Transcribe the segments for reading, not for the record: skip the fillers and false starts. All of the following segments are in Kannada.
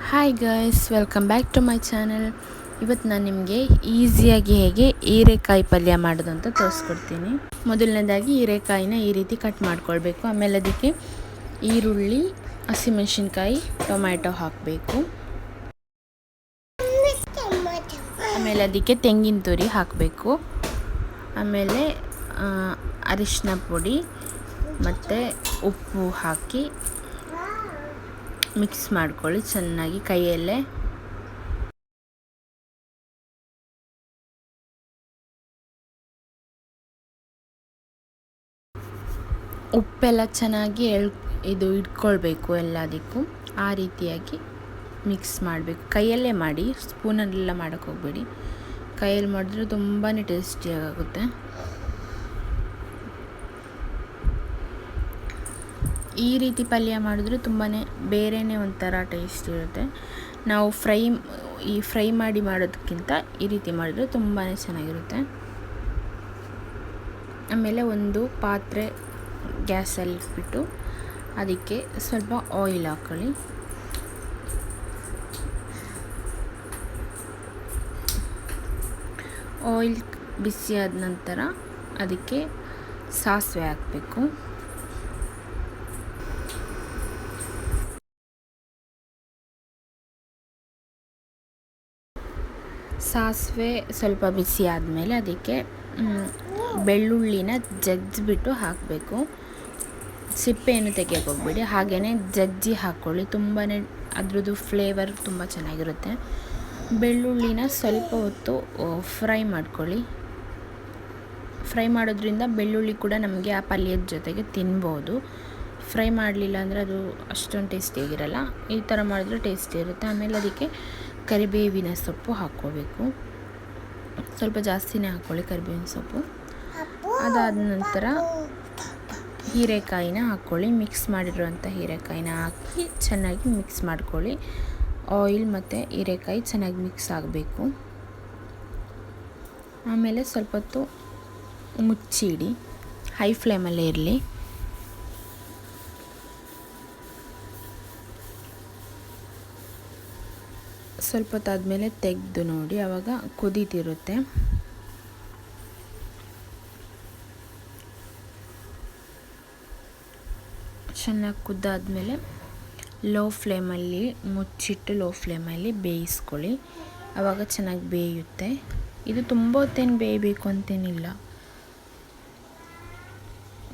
Hi guys, welcome back to my channel. ಇವತ್ತು ನಾನು ನಿಮಗೆ ಈಸಿಯಾಗಿ ಹೇಗೆ ಹೀರೆಕಾಯಿ ಪಲ್ಯ ಮಾಡೋದು ಅಂತ ತೋರಿಸ್ಕೊಡ್ತೀನಿ. ಮೊದಲನೇದಾಗಿ ಹೀರೆಕಾಯಿನ ಈ ರೀತಿ ಕಟ್ ಮಾಡ್ಕೊಳ್ಬೇಕು. ಆಮೇಲೆ ಅದಕ್ಕೆ ಈರುಳ್ಳಿ, ಹಸಿಮೆಣಸಿನ್ಕಾಯಿ, ಟೊಮ್ಯಾಟೊ ಹಾಕಬೇಕು. ಆಮೇಲೆ ಅದಕ್ಕೆ ತೆಂಗಿನ ತುರಿ ಹಾಕಬೇಕು. ಆಮೇಲೆ ಅರಿಶಿನ ಪುಡಿ ಮತ್ತು ಉಪ್ಪು ಹಾಕಿ ಮಿಕ್ಸ್ ಮಾಡ್ಕೊಳ್ಳಿ ಚೆನ್ನಾಗಿ ಕೈಯಲ್ಲೇ. ಉಪ್ಪೆಲ್ಲ ಚೆನ್ನಾಗಿ ಇಟ್ಕೊಳ್ಬೇಕು ಎಲ್ಲದಕ್ಕೂ. ಆ ರೀತಿಯಾಗಿ ಮಿಕ್ಸ್ ಮಾಡಬೇಕು. ಕೈಯಲ್ಲೇ ಮಾಡಿ, ಸ್ಪೂನಲ್ಲೆಲ್ಲ ಮಾಡೋಕ್ಕೆ ಹೋಗಬೇಡಿ. ಕೈಯಲ್ಲಿ ಮಾಡಿದ್ರೆ ತುಂಬಾ ಟೇಸ್ಟಿಯಾಗುತ್ತೆ. ಈ ರೀತಿ ಪಲ್ಯ ಮಾಡಿದ್ರೆ ತುಂಬಾ ಬೇರೆಯೇ ಒಂಥರ ಟೇಸ್ಟ್ ಇರುತ್ತೆ. ನಾವು ಫ್ರೈ ಮಾಡಿ ಮಾಡೋದಕ್ಕಿಂತ ಈ ರೀತಿ ಮಾಡಿದ್ರೆ ತುಂಬಾ ಚೆನ್ನಾಗಿರುತ್ತೆ. ಆಮೇಲೆ ಒಂದು ಪಾತ್ರೆ ಗ್ಯಾಸಲ್ಲಿ ಇಟ್ಬಿಟ್ಟು ಅದಕ್ಕೆ ಸ್ವಲ್ಪ ಆಯಿಲ್ ಹಾಕ್ಕೊಳ್ಳಿ. ಆಯಿಲ್ ಬಿಸಿಯಾದ ನಂತರ ಅದಕ್ಕೆ ಸಾಸಿವೆ ಹಾಕಬೇಕು. ಸಾಸಿವೆ ಸ್ವಲ್ಪ ಬಿಸಿ ಆದಮೇಲೆ ಅದಕ್ಕೆ ಬೆಳ್ಳುಳ್ಳಿನ ಜಜ್ಜಿಬಿಟ್ಟು ಹಾಕಬೇಕು. ಸಿಪ್ಪೆಯನ್ನು ತೆಗಿಯೋಕೆ ಹೋಗಬೇಡಿ, ಹಾಗೆಯೇ ಜಜ್ಜಿ ಹಾಕ್ಕೊಳ್ಳಿ. ತುಂಬಾ ಅದ್ರದ್ದು ಫ್ಲೇವರ್ ತುಂಬ ಚೆನ್ನಾಗಿರುತ್ತೆ. ಬೆಳ್ಳುಳ್ಳಿನ ಸ್ವಲ್ಪ ಹೊತ್ತು ಫ್ರೈ ಮಾಡ್ಕೊಳ್ಳಿ. ಫ್ರೈ ಮಾಡೋದ್ರಿಂದ ಬೆಳ್ಳುಳ್ಳಿ ಕೂಡ ನಮಗೆ ಆ ಪಲ್ಯದ ಜೊತೆಗೆ ತಿನ್ಬೋದು. ಫ್ರೈ ಮಾಡಲಿಲ್ಲ ಅಂದರೆ ಅದು ಅಷ್ಟೊಂದು ಟೇಸ್ಟಿಯಾಗಿರಲ್ಲ. ಈ ಥರ ಮಾಡಿದ್ರೆ ಟೇಸ್ಟಿ ಇರುತ್ತೆ. ಆಮೇಲೆ ಅದಕ್ಕೆ ಕರಿಬೇವಿನ ಸೊಪ್ಪು ಹಾಕ್ಕೋಬೇಕು. ಸ್ವಲ್ಪ ಜಾಸ್ತಿನೇ ಹಾಕ್ಕೊಳ್ಳಿ ಕರಿಬೇವಿನ ಸೊಪ್ಪು. ಅದಾದ ನಂತರ ಹೀರೆಕಾಯಿನ ಹಾಕ್ಕೊಳ್ಳಿ. ಮಿಕ್ಸ್ ಮಾಡಿರುವಂಥ ಹೀರೆಕಾಯಿನ ಹಾಕಿ ಚೆನ್ನಾಗಿ ಮಿಕ್ಸ್ ಮಾಡ್ಕೊಳ್ಳಿ. ಆಯಿಲ್ ಮತ್ತು ಹೀರೆಕಾಯಿ ಚೆನ್ನಾಗಿ ಮಿಕ್ಸ್ ಆಗಬೇಕು. ಆಮೇಲೆ ಸ್ವಲ್ಪ ಹೊತ್ತು ಮುಚ್ಚಿಡಿ, ಹೈ ಫ್ಲೇಮಲ್ಲೇ ಇರಲಿ. ಸ್ವಲ್ಪ ಹೊತ್ತಾದಮೇಲೆ ತೆಗೆದು ನೋಡಿ, ಆವಾಗ ಕುದೀತಿರುತ್ತೆ. ಚೆನ್ನಾಗಿ ಕುದ್ದಾದಮೇಲೆ ಲೋ ಫ್ಲೇಮಲ್ಲಿ ಬೇಯಿಸ್ಕೊಳ್ಳಿ. ಆವಾಗ ಚೆನ್ನಾಗಿ ಬೇಯುತ್ತೆ. ಇದು ತುಂಬ ಹೊತ್ತೇನು ಬೇಯಬೇಕು ಅಂತೇನಿಲ್ಲ,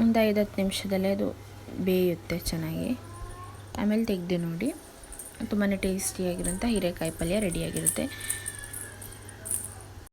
ಒಂದು 5-10 ನಿಮಿಷದಲ್ಲೇ ಅದು ಬೇಯುತ್ತೆ ಚೆನ್ನಾಗಿ. ಆಮೇಲೆ ತೆಗೆದು ನೋಡಿ, ತುಂಬಾ ಟೇಸ್ಟಿಯಾಗಿರೋಂಥ ಹೀರೆಕಾಯಿ ಪಲ್ಯ ರೆಡಿಯಾಗಿರುತ್ತೆ.